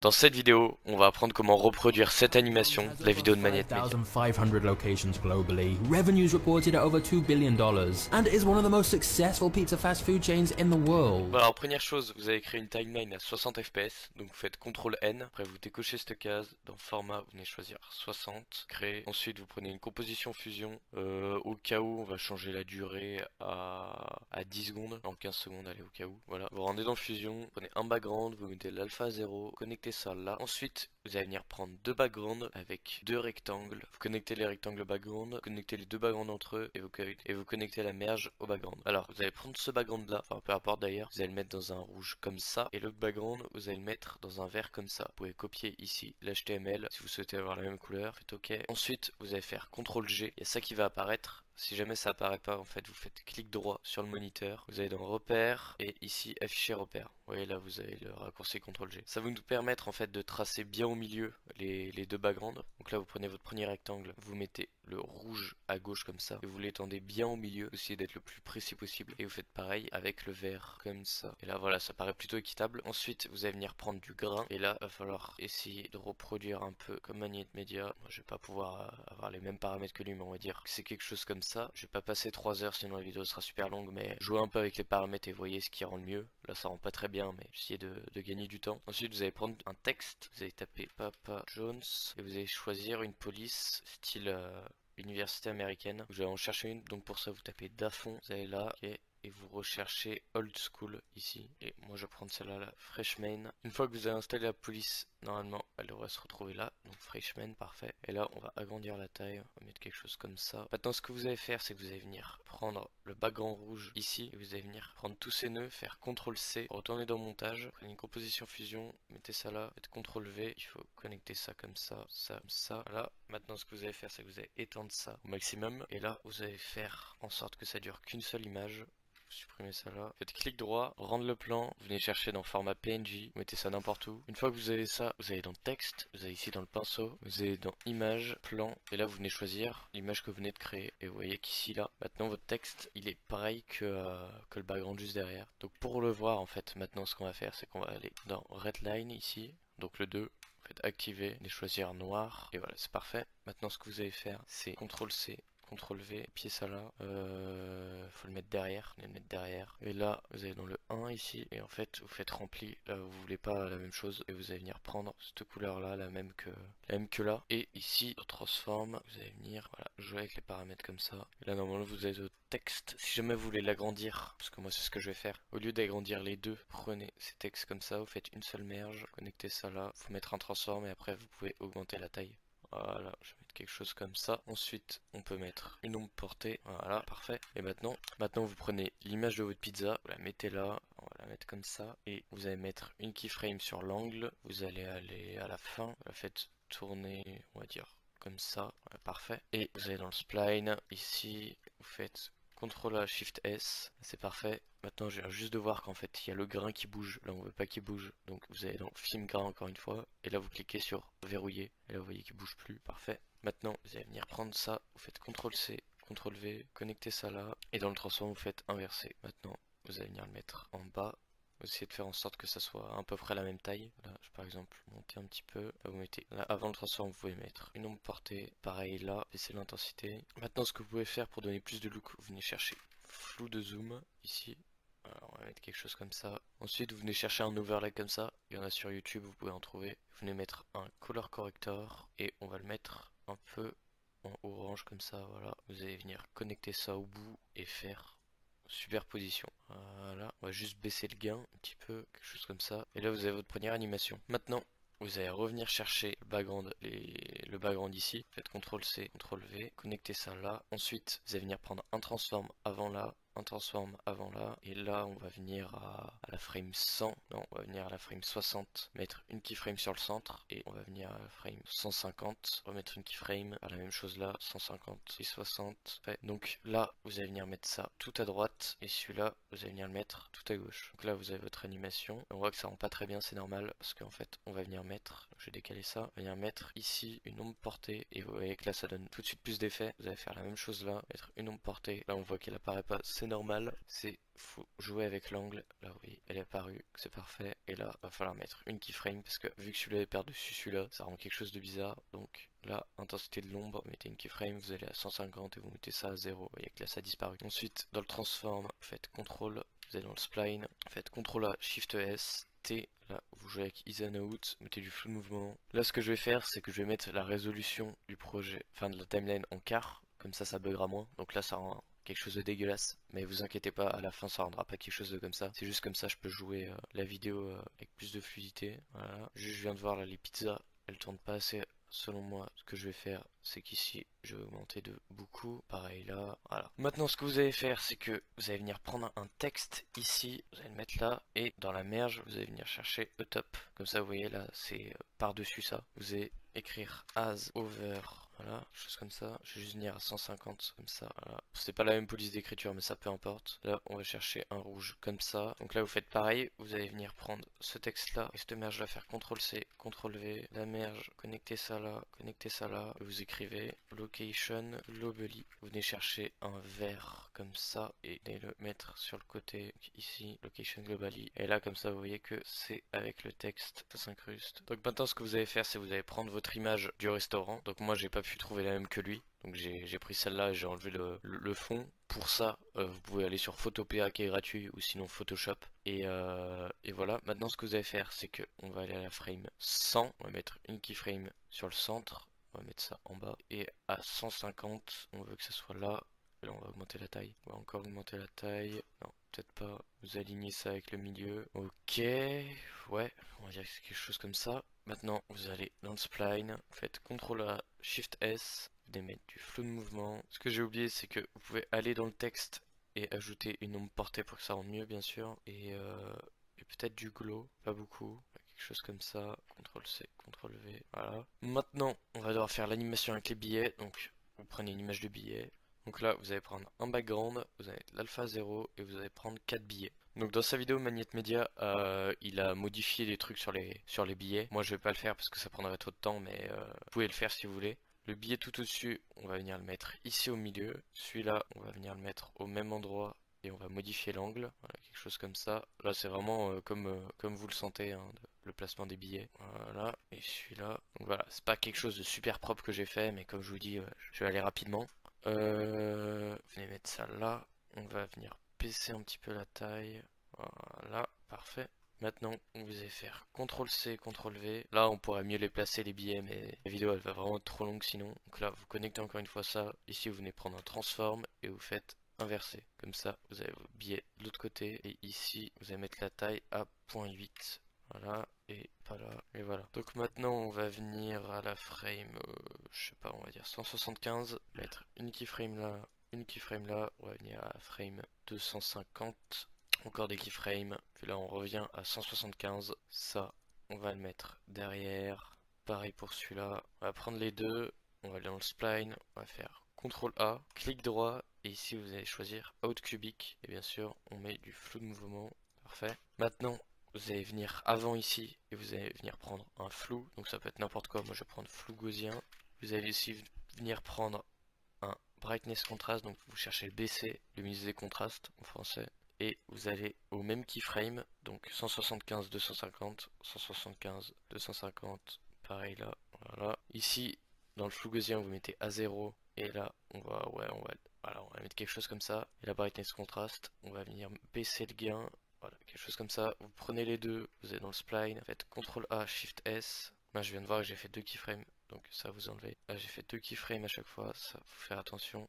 Dans cette vidéo, on va apprendre comment reproduire cette animation de la vidéo de Magnette Media. 500 locations globally, revenues reported at over $2 billion, and is one of the most successful pizza fast food chains in the world. Voilà, alors première chose, vous allez créer une timeline à 60 fps, donc vous faites CTRL N, après vous décochez cette case, dans format vous venez choisir 60, créer, ensuite vous prenez une composition fusion, au cas où on va changer la durée à 10 secondes, en 15 secondes, allez au cas où, voilà. Vous rendez dans fusion, vous prenez un background, vous mettez l'alpha à 0, connectez ça là, ensuite vous allez venir prendre deux backgrounds avec deux rectangles, vous connectez les rectangles au background, connectez les deux backgrounds entre eux et vous connectez la merge au background. Alors vous allez prendre ce background là, enfin peu importe d'ailleurs, vous allez le mettre dans un rouge comme ça et l'autre background vous allez le mettre dans un vert comme ça. Vous pouvez copier ici l'HTML si vous souhaitez avoir la même couleur, faites OK. Ensuite vous allez faire CTRL G, il y a ça qui va apparaître. Si jamais ça apparaît pas, en fait, vous faites clic droit sur le moniteur, vous allez dans repères et ici afficher repères. Vous voyez là, vous avez le raccourci CTRL G. Ça va nous permettre en fait de tracer bien au milieu les deux backgrounds. Donc là, vous prenez votre premier rectangle, vous mettez le rouge à gauche comme ça et vous l'étendez bien au milieu, essayez d'être le plus précis possible et vous faites pareil avec le vert comme ça. Et là, voilà, ça paraît plutôt équitable. Ensuite, vous allez venir prendre du grain et là, il va falloir essayer de reproduire un peu comme Magnette Media. Moi, je vais pas pouvoir avoir les mêmes paramètres que lui, mais on va dire que c'est quelque chose comme ça. Je vais pas passer 3 heures sinon la vidéo sera super longue, mais jouez un peu avec les paramètres et voyez ce qui rend le mieux. Là ça rend pas très bien, mais essayez de gagner du temps. Ensuite vous allez prendre un texte, vous allez taper Papa Jones et vous allez choisir une police style université américaine. Vous allez en chercher une, donc pour ça vous tapez Dafont, vous allez là, ok, et vous recherchez Old School ici. Et moi je vais prendre celle-là, la Freshman. Une fois que vous avez installé la police, normalement elle devrait se retrouver là. Donc Freshman, parfait. Et là on va agrandir la taille, on va mettre quelque chose comme ça. Maintenant ce que vous allez faire, c'est que vous allez venir prendre le background rouge ici. Et vous allez venir prendre tous ces nœuds, faire CTRL C, retourner dans montage, prenez une composition fusion, mettez ça là, faites CTRL V, il faut connecter ça comme ça, ça, ça. Voilà. Maintenant ce que vous allez faire, c'est que vous allez étendre ça au maximum. Et là vous allez faire en sorte que ça dure qu'une seule image. Supprimez ça là. Faites clic droit, rendre le plan, venez chercher dans format PNG, vous mettez ça n'importe où. Une fois que vous avez ça, vous allez dans texte, vous allez ici dans le pinceau, vous allez dans image, plan, et là vous venez choisir l'image que vous venez de créer. Et vous voyez qu'ici là, maintenant votre texte il est pareil que le background juste derrière. Donc pour le voir en fait, maintenant ce qu'on va faire, c'est qu'on va aller dans Redline ici, donc le 2. Faites activer, et choisir noir, et voilà, c'est parfait. Maintenant ce que vous allez faire, c'est CTRL C, CTRL V, pied ça là, faut le mettre derrière, et là vous allez dans le 1 ici, et en fait vous faites rempli, là vous voulez pas la même chose, et vous allez venir prendre cette couleur là, la même que là, et ici, on transforme, vous allez venir, voilà, jouer avec les paramètres comme ça, et là normalement vous avez votre texte, si jamais vous voulez l'agrandir, parce que moi c'est ce que je vais faire, au lieu d'agrandir les deux, prenez ces textes comme ça, vous faites une seule merge, connectez ça là, faut mettre un transform, et après vous pouvez augmenter la taille. Voilà, je vais mettre quelque chose comme ça. Ensuite, on peut mettre une ombre portée. Voilà, parfait. Et maintenant vous prenez l'image de votre pizza, vous la mettez là, on va la mettre comme ça. Et vous allez mettre une keyframe sur l'angle. Vous allez aller à la fin, vous la faites tourner, on va dire comme ça. Voilà, parfait. Et vous allez dans le spline. Ici, vous faites CTRL A, Shift S, c'est parfait. Maintenant, je viens juste de voir qu'en fait, il y a le grain qui bouge. Là, on veut pas qu'il bouge. Donc, vous allez dans Film grain encore une fois. Et là, vous cliquez sur Verrouiller. Et là, vous voyez qu'il bouge plus. Parfait. Maintenant, vous allez venir prendre ça. Vous faites CTRL C, CTRL V, connectez ça là. Et dans le transform, vous faites inverser. Maintenant, vous allez venir le mettre en bas. Vous essayez de faire en sorte que ça soit à peu près la même taille. Là, je, par exemple, monter un petit peu. Là, vous mettez là, avant le transform, vous pouvez mettre une ombre portée. Pareil là, baissez l'intensité. Maintenant, ce que vous pouvez faire pour donner plus de look, vous venez chercher flou de zoom ici. Alors, on va mettre quelque chose comme ça. Ensuite, vous venez chercher un overlay comme ça. Il y en a sur YouTube, vous pouvez en trouver. Vous venez mettre un color corrector et on va le mettre un peu en orange comme ça. Voilà. Vous allez venir connecter ça au bout et faire superposition. Voilà. On va juste baisser le gain un petit peu, quelque chose comme ça. Et là, vous avez votre première animation. Maintenant, vous allez revenir chercher le background ici. Faites CTRL C, CTRL V, connectez ça là. Ensuite, vous allez venir prendre un transform avant là, un transform avant là, et là on va venir à la frame 100, non on va venir à la frame 60, mettre une keyframe sur le centre, et on va venir à la frame 150, remettre une keyframe, à la même chose là, 150 et 60, ouais. Donc là vous allez venir mettre ça tout à droite, et celui-là vous allez venir le mettre tout à gauche. Donc là vous avez votre animation, on voit que ça rend pas très bien, c'est normal, parce qu'en fait on va venir mettre, je vais décaler ça, on va venir mettre ici une ombre portée, et vous voyez que là ça donne tout de suite plus d'effet. Vous allez faire la même chose là, mettre une ombre portée, là on voit qu'elle apparaît pas, c'est normal, faut jouer avec l'angle. Là oui, elle est apparue, c'est parfait. Et là, va falloir mettre une keyframe parce que vu que celui-là est par-dessus celui-là, ça rend quelque chose de bizarre. Donc là, intensité de l'ombre, vous mettez une keyframe, vous allez à 150 et vous mettez ça à 0. Vous voyez que là ça a disparu. Ensuite, dans le transform, faites CTRL, vous allez dans le spline, faites CTRL A, SHIFT S, T. Là, vous jouez avec Is and Out, mettez du flou de mouvement. Là, ce que je vais faire, c'est que je vais mettre la résolution du projet, enfin de la timeline en quart. Comme ça buggera moins. Donc là, ça rend quelque chose de dégueulasse, mais vous inquiétez pas, à la fin ça rendra pas quelque chose de comme ça. C'est juste comme ça je peux jouer la vidéo avec plus de fluidité. Voilà. Juste je viens de voir là les pizzas, elles tournent pas assez. Selon moi, ce que je vais faire, c'est qu'ici, je vais augmenter de beaucoup. Pareil là, voilà. Maintenant, ce que vous allez faire, c'est que vous allez venir prendre un texte ici, vous allez le mettre là, et dans la merge, vous allez venir chercher a top. Comme ça, vous voyez là, c'est par-dessus ça. Vous allez écrire as over, voilà, chose comme ça. Je vais juste venir à 150 comme ça, voilà. C'est pas la même police d'écriture, mais ça peu importe. Là, on va chercher un rouge comme ça. Donc là, vous faites pareil, vous allez venir prendre ce texte là, et cette merge là, faire CTRL C, CTRL V, la merge, connectez ça là, et vous écrivez location globally. Vous venez chercher un vert comme ça, et venez le mettre sur le côté, donc ici, location globally. Et là, comme ça, vous voyez que c'est avec le texte, ça s'incruste. Donc maintenant, ce que vous allez faire, c'est vous allez prendre votre image du restaurant. Donc moi, j'ai pas pu trouver la même que lui. Donc j'ai pris celle-là et j'ai enlevé le fond. Pour ça, vous pouvez aller sur Photopea qui est gratuit ou sinon Photoshop. Et voilà, maintenant ce que vous allez faire, c'est que on va aller à la frame 100. On va mettre une keyframe sur le centre. On va mettre ça en bas. Et à 150, on veut que ça soit là. Et là, on va augmenter la taille. On va encore augmenter la taille. Non, peut-être pas. Vous alignez ça avec le milieu. Ok. Ouais, on va dire que c'est quelque chose comme ça. Maintenant, vous allez dans le spline, vous faites CTRL A, SHIFT S, vous allez mettre du flou de mouvement. Ce que j'ai oublié, c'est que vous pouvez aller dans le texte et ajouter une ombre portée pour que ça rende mieux, bien sûr. Et peut-être du glow, pas beaucoup. Quelque chose comme ça. CTRL C, CTRL V, voilà. Maintenant, on va devoir faire l'animation avec les billets. Donc, vous prenez une image de billet. Donc là, vous allez prendre un background, vous allez mettre l'alpha 0 et vous allez prendre 4 billets. Donc dans sa vidéo Magnette Media, il a modifié des trucs sur les billets. Moi je vais pas le faire parce que ça prendrait trop de temps, mais vous pouvez le faire si vous voulez. Le billet tout au-dessus, on va venir le mettre ici au milieu. Celui-là, on va venir le mettre au même endroit et on va modifier l'angle. Voilà, quelque chose comme ça. Là c'est vraiment comme vous le sentez, hein, le placement des billets. Voilà, et celui-là. Donc voilà, c'est pas quelque chose de super propre que j'ai fait, mais comme je vous dis, je vais aller rapidement. Venez mettre ça là. On va venir baisser un petit peu la taille. Voilà, parfait. Maintenant, vous allez faire CTRL C, CTRL V. Là, on pourrait mieux les placer les billets, mais la vidéo elle va vraiment être trop longue sinon. Donc là, vous connectez encore une fois ça. Ici, vous venez prendre un transform et vous faites inverser. Comme ça, vous avez vos billets de l'autre côté. Et ici, vous allez mettre la taille à 0.8. Voilà, et pas là, et voilà. Donc maintenant, on va venir à la frame, je sais pas, on va dire 175. Mettre une keyframe là, une keyframe là. On va venir à la frame 250. Encore des keyframes. Puis là, on revient à 175. Ça, on va le mettre derrière. Pareil pour celui-là. On va prendre les deux. On va aller dans le spline. On va faire CTRL A, clic droit. Et ici, vous allez choisir Out Cubic. Et bien sûr, on met du flou de mouvement. Parfait. Maintenant, vous allez venir avant ici. Et vous allez venir prendre un flou. Donc ça peut être n'importe quoi. Moi, je vais prendre flou gaussien. Vous allez ici venir prendre un brightness contrast. Donc vous cherchez le BC, luminosité contraste en français. Et vous allez au même keyframe, donc 175, 250, 175, 250, pareil là, voilà. Ici, dans le flou gaussien, vous mettez A0, et là, voilà, on va mettre quelque chose comme ça. Et la brightness contrast, on va venir baisser le gain, voilà, quelque chose comme ça. Vous prenez les deux, vous êtes dans le spline, faites CTRL A, SHIFT S. Moi, je viens de voir que j'ai fait deux keyframes, donc ça vous enlevez. Là, j'ai fait deux keyframes à chaque fois, ça faut faire attention.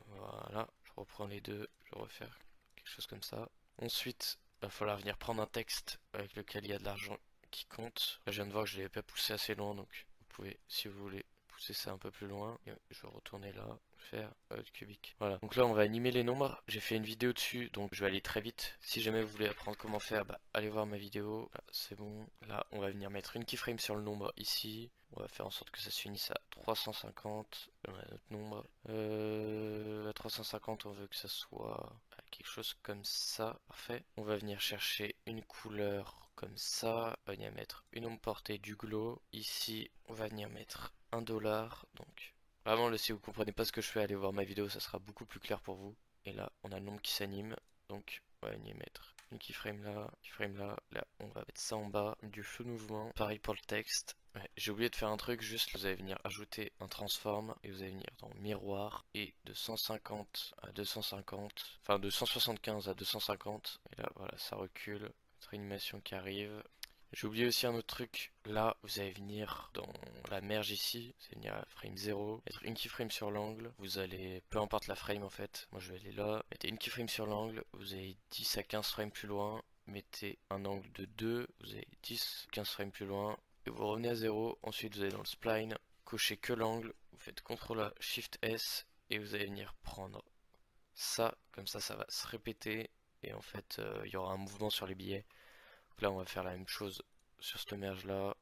Voilà, je reprends les deux, je vais refaire quelque chose comme ça. Ensuite, il va falloir venir prendre un texte avec lequel il y a de l'argent qui compte. Là, je viens de voir que je ne l'avais pas poussé assez loin, donc vous pouvez, si vous voulez, pousser ça un peu plus loin. Et je vais retourner là, faire cubique. Voilà, donc là on va animer les nombres. J'ai fait une vidéo dessus, donc je vais aller très vite. Si jamais vous voulez apprendre comment faire, bah, allez voir ma vidéo. C'est bon. Là, on va venir mettre une keyframe sur le nombre ici. On va faire en sorte que ça s'unisse à 350. On a notre nombre. À 350, on veut que ça soit quelque chose comme ça. Parfait. On va venir chercher une couleur comme ça. On va venir mettre une ombre portée du glow. Ici, on va venir mettre $1. Donc, vraiment, là, si vous comprenez pas ce que je fais, allez voir ma vidéo, ça sera beaucoup plus clair pour vous. et là on a le nombre qui s'anime, donc on va venir mettre une keyframe là, là on va mettre ça en bas, du flou de mouvement, pareil pour le texte. Ouais, j'ai oublié de faire un truc, juste vous allez venir ajouter un transform et vous allez venir dans miroir et de 150 à 250, enfin de 175 à 250 et là voilà ça recule, notre animation qui arrive. J'ai oublié aussi un autre truc, là vous allez venir dans la merge ici, vous allez venir à frame 0, mettre une keyframe sur l'angle, vous allez, peu importe la frame en fait, moi je vais aller là, mettez une keyframe sur l'angle, vous avez 10 à 15 frames plus loin, mettez un angle de 2, vous avez 10, 15 frames plus loin, et vous revenez à 0, ensuite vous allez dans le spline, cochez que l'angle, vous faites CTRL A, SHIFT S, et vous allez venir prendre ça, comme ça va se répéter, et en fait il y aura un mouvement sur les billets. Donc là on va faire la même chose sur cette merge là,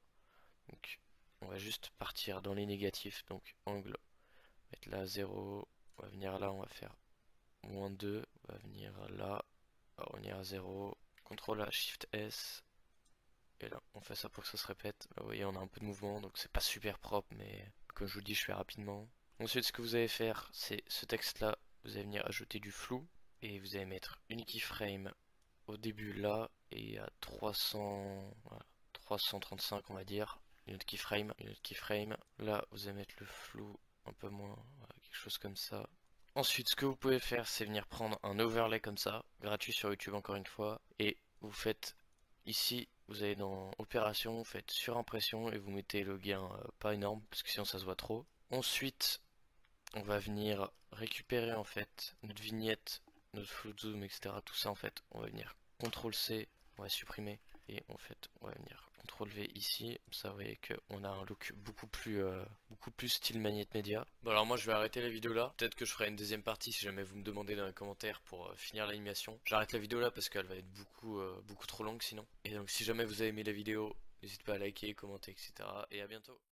donc on va juste partir dans les négatifs, donc angle, mettre là 0, on va venir là, on va faire -2, on va venir là, on va revenir à 0, CTRL A, SHIFT S, et là on fait ça pour que ça se répète. Là, vous voyez on a un peu de mouvement, donc c'est pas super propre, mais comme je vous dis je fais rapidement. Ensuite ce que vous allez faire, c'est ce texte là, vous allez venir ajouter du flou, et vous allez mettre une keyframe au début là, et à 300, voilà, 335 on va dire, une autre keyframe, là vous allez mettre le flou un peu moins, voilà, quelque chose comme ça. Ensuite ce que vous pouvez faire c'est venir prendre un overlay comme ça, gratuit sur YouTube encore une fois, et vous faites ici, vous allez dans opération, vous faites surimpression et vous mettez le gain pas énorme parce que sinon ça se voit trop. Ensuite on va venir récupérer en fait notre vignette, notre flow de zoom, etc. Tout ça en fait, on va venir CTRL C, on va supprimer et en fait on va venir CTRL V ici. Ça vous voyez qu'on a un look beaucoup plus style Magnette Media. Bon alors moi je vais arrêter la vidéo là. Peut-être que je ferai une deuxième partie si jamais vous me demandez dans les commentaires pour finir l'animation. J'arrête la vidéo là parce qu'elle va être beaucoup trop longue sinon. Et donc si jamais vous avez aimé la vidéo, n'hésitez pas à liker, commenter, etc. Et à bientôt.